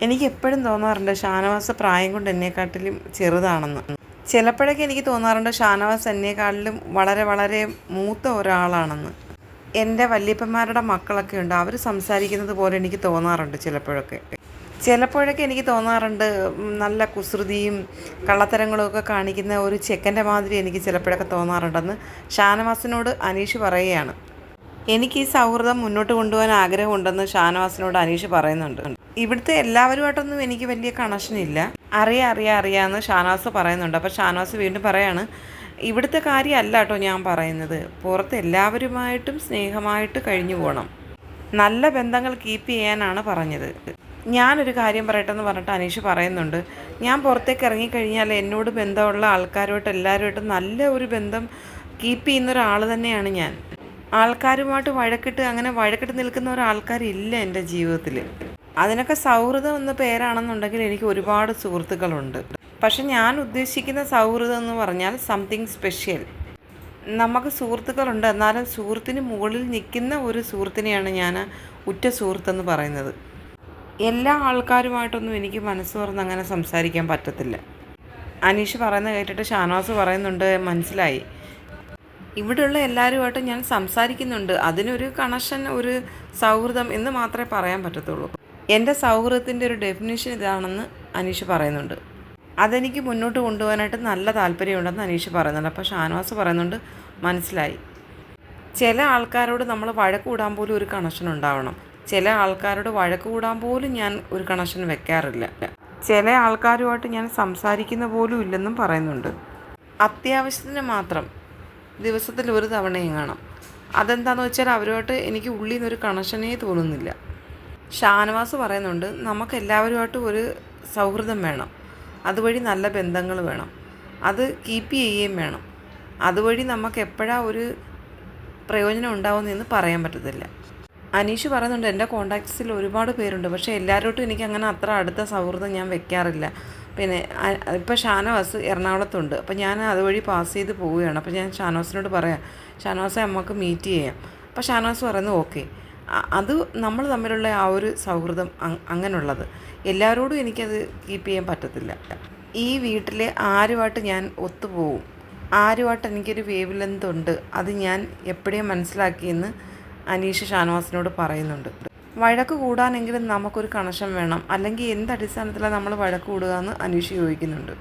എനിക്ക് എപ്പോഴും തോന്നാറുണ്ട് ഷാനവാസ് പ്രായം കൊണ്ട് എന്നെക്കാട്ടിലും ചെറുതാണെന്ന്. ചിലപ്പോഴൊക്കെ എനിക്ക് തോന്നാറുണ്ട് ഷാനവാസ് എന്നെക്കാട്ടിലും വളരെ വളരെ മൂത്ത ഒരാളാണെന്ന്. എൻ്റെ വല്യപ്പന്മാരുടെ മക്കളൊക്കെ ഉണ്ട്, അവർ സംസാരിക്കുന്നത് പോലെ എനിക്ക് തോന്നാറുണ്ട് ചിലപ്പോഴൊക്കെ. ചിലപ്പോഴൊക്കെ എനിക്ക് തോന്നാറുണ്ട് നല്ല കുസൃതിയും കള്ളത്തരങ്ങളും ഒക്കെ കാണിക്കുന്ന ഒരു ചെക്കൻ്റെ മാതിരി എനിക്ക് ചിലപ്പോഴൊക്കെ തോന്നാറുണ്ടെന്ന് ഷാനവാസിനോട് അനീഷ് പറയുകയാണ്. എനിക്ക് ഈ സൗഹൃദം മുന്നോട്ട് കൊണ്ടുപോകാൻ ആഗ്രഹമുണ്ടെന്ന് ഷാനവാസിനോട് അനീഷ് പറയുന്നുണ്ട്. ഇവിടുത്തെ എല്ലാവരുമായിട്ടൊന്നും എനിക്ക് വലിയ കണക്ഷനില്ല, അറിയാമെന്ന് ഷാനവാസ് പറയുന്നുണ്ട്. അപ്പോൾ ഷാനവാസ് വീണ്ടും പറയാണ്, ഇവിടുത്തെ കാര്യമല്ല കേട്ടോ ഞാൻ പറയുന്നത്, പുറത്ത് എല്ലാവരുമായിട്ടും സ്നേഹമായിട്ട് കഴിഞ്ഞു പോകണം, നല്ല ബന്ധങ്ങൾ കീപ്പ് ചെയ്യാനാണ് പറഞ്ഞത്. ഞാനൊരു കാര്യം പറയട്ടെ എന്ന് പറഞ്ഞിട്ട് അനീഷ് പറയുന്നുണ്ട്, ഞാൻ പുറത്തേക്ക് ഇറങ്ങിക്കഴിഞ്ഞാൽ എന്നോട് ബന്ധമുള്ള ആൾക്കാരുമായിട്ട് എല്ലാവരുമായിട്ടും നല്ല ഒരു ബന്ധം കീപ്പ് ചെയ്യുന്ന ഒരാൾ തന്നെയാണ് ഞാൻ. ആൾക്കാരുമായിട്ട് വഴക്കിട്ട് നിൽക്കുന്ന ഒരാൾക്കാരില്ല എൻ്റെ ജീവിതത്തിൽ. അതിനൊക്കെ സൗഹൃദം എന്ന പേരാണെന്നുണ്ടെങ്കിൽ എനിക്ക് ഒരുപാട് സുഹൃത്തുക്കളുണ്ട്. പക്ഷെ ഞാൻ ഉദ്ദേശിക്കുന്ന സൗഹൃദം എന്ന് പറഞ്ഞാൽ സംതിങ് സ്പെഷ്യൽ. നമുക്ക് സുഹൃത്തുക്കളുണ്ട്, എന്നാലും സുഹൃത്തിന് മുകളിൽ നിൽക്കുന്ന ഒരു സുഹൃത്തിനെയാണ് ഞാൻ ഉറ്റ സുഹൃത്തെന്ന് പറയുന്നത്. എല്ലാ ആൾക്കാരുമായിട്ടൊന്നും എനിക്ക് മനസ്സ് തുറന്ന് അങ്ങനെ സംസാരിക്കാൻ പറ്റത്തില്ല. അനീഷ് പറയുന്നത് കേട്ടിട്ട് ഷാനവാസ് പറയുന്നുണ്ട്, മനസ്സിലായി, ഇവിടെയുള്ള എല്ലാവരുമായിട്ടും ഞാൻ സംസാരിക്കുന്നുണ്ട്, അതിനൊരു കണക്ഷൻ, ഒരു സൗഹൃദം എന്ന് മാത്രമേ പറയാൻ പറ്റത്തുള്ളൂ. എൻ്റെ സൗഹൃദത്തിൻ്റെ ഒരു ഡെഫിനിഷൻ ഇതാണെന്ന് അനീഷ് പറയുന്നുണ്ട്. അതെനിക്ക് മുന്നോട്ട് കൊണ്ടുപോകാനായിട്ട് നല്ല താല്പര്യമുണ്ടെന്ന് അനീഷ് പറയുന്നുണ്ട്. അപ്പോൾ ഷാനവാസ് പറയുന്നുണ്ട്, മനസ്സിലായി, ചില ആൾക്കാരോട് നമ്മൾ വഴക്ക് കൂടാൻ പോലും ഒരു കണക്ഷൻ ഉണ്ടാവണം, ചില ആൾക്കാരോട് വഴക്ക് കൂടാൻ പോലും ഞാൻ ഒരു കണക്ഷൻ വെക്കാറില്ല, ചില ആൾക്കാരുമായിട്ട് ഞാൻ സംസാരിക്കുന്ന പോലും ഇല്ലെന്നും പറയുന്നുണ്ട്. അത്യാവശ്യത്തിന് മാത്രം ദിവസത്തിൽ ഒരു തവണയും കാണാം. അതെന്താണെന്ന് വെച്ചാൽ അവരുമായിട്ട് എനിക്ക് ഉള്ളിൽ നിന്നൊരു കണക്ഷനേ തോന്നുന്നില്ല. ഷാനവാസ് പറയുന്നുണ്ട്, നമുക്ക് എല്ലാവരുമായിട്ടും ഒരു സൗഹൃദം വേണം, അതുവഴി നല്ല ബന്ധങ്ങൾ വേണം, അത് കീപ്പ് ചെയ്യുകയും വേണം, അതുവഴി നമുക്ക് എപ്പോഴാണ് ഒരു പ്രയോജനം ഉണ്ടാവുന്നതെന്ന് പറയാൻ പറ്റത്തില്ല. അനീഷ് പറയുന്നുണ്ട്, എൻ്റെ കോണ്ടാക്ട്സിൽ ഒരുപാട് പേരുണ്ട്, പക്ഷേ എല്ലാവരോട്ടും എനിക്ക് അങ്ങനെ അത്ര അടുത്ത സൗഹൃദം ഞാൻ വെക്കാറില്ല. പിന്നെ ഇപ്പോൾ ഷാനവാസ് എറണാകുളത്തുണ്ട്, അപ്പോൾ ഞാൻ അതുവഴി പാസ് ചെയ്ത് പോവുകയാണ്. അപ്പോൾ ഞാൻ ഷാനവാസിനോട് പറയാം, ഷാനവാസെ നമുക്ക് മീറ്റ് ചെയ്യാം. അപ്പോൾ ഷാനവാസ് പറയുന്നു, ഓക്കെ. അത് നമ്മൾ തമ്മിലുള്ള ആ ഒരു സൗഹൃദം അങ്ങനെയുള്ളത്, എല്ലാവരോടും എനിക്കത് കീപ്പ് ചെയ്യാൻ പറ്റത്തില്ല. ഈ വീട്ടിലെ ആരുമായിട്ട് ഞാൻ ഒത്തുപോകും, ആരുമായിട്ട് എനിക്കൊരു വേവ് ലെങ്ത് ഉണ്ട്, അത് ഞാൻ എപ്പോഴും മനസ്സിലാക്കിയെന്ന് അനീഷ് ഷാനവാസിനോട് പറയുന്നുണ്ട്. വഴക്ക് കൂടാനെങ്കിലും നമുക്കൊരു കണക്ഷൻ വേണം, അല്ലെങ്കിൽ എന്ത് അടിസ്ഥാനത്തിലാണ് നമ്മൾ വഴക്ക് കൂടുക എന്ന് അനീഷ് ചോദിക്കുന്നുണ്ട്.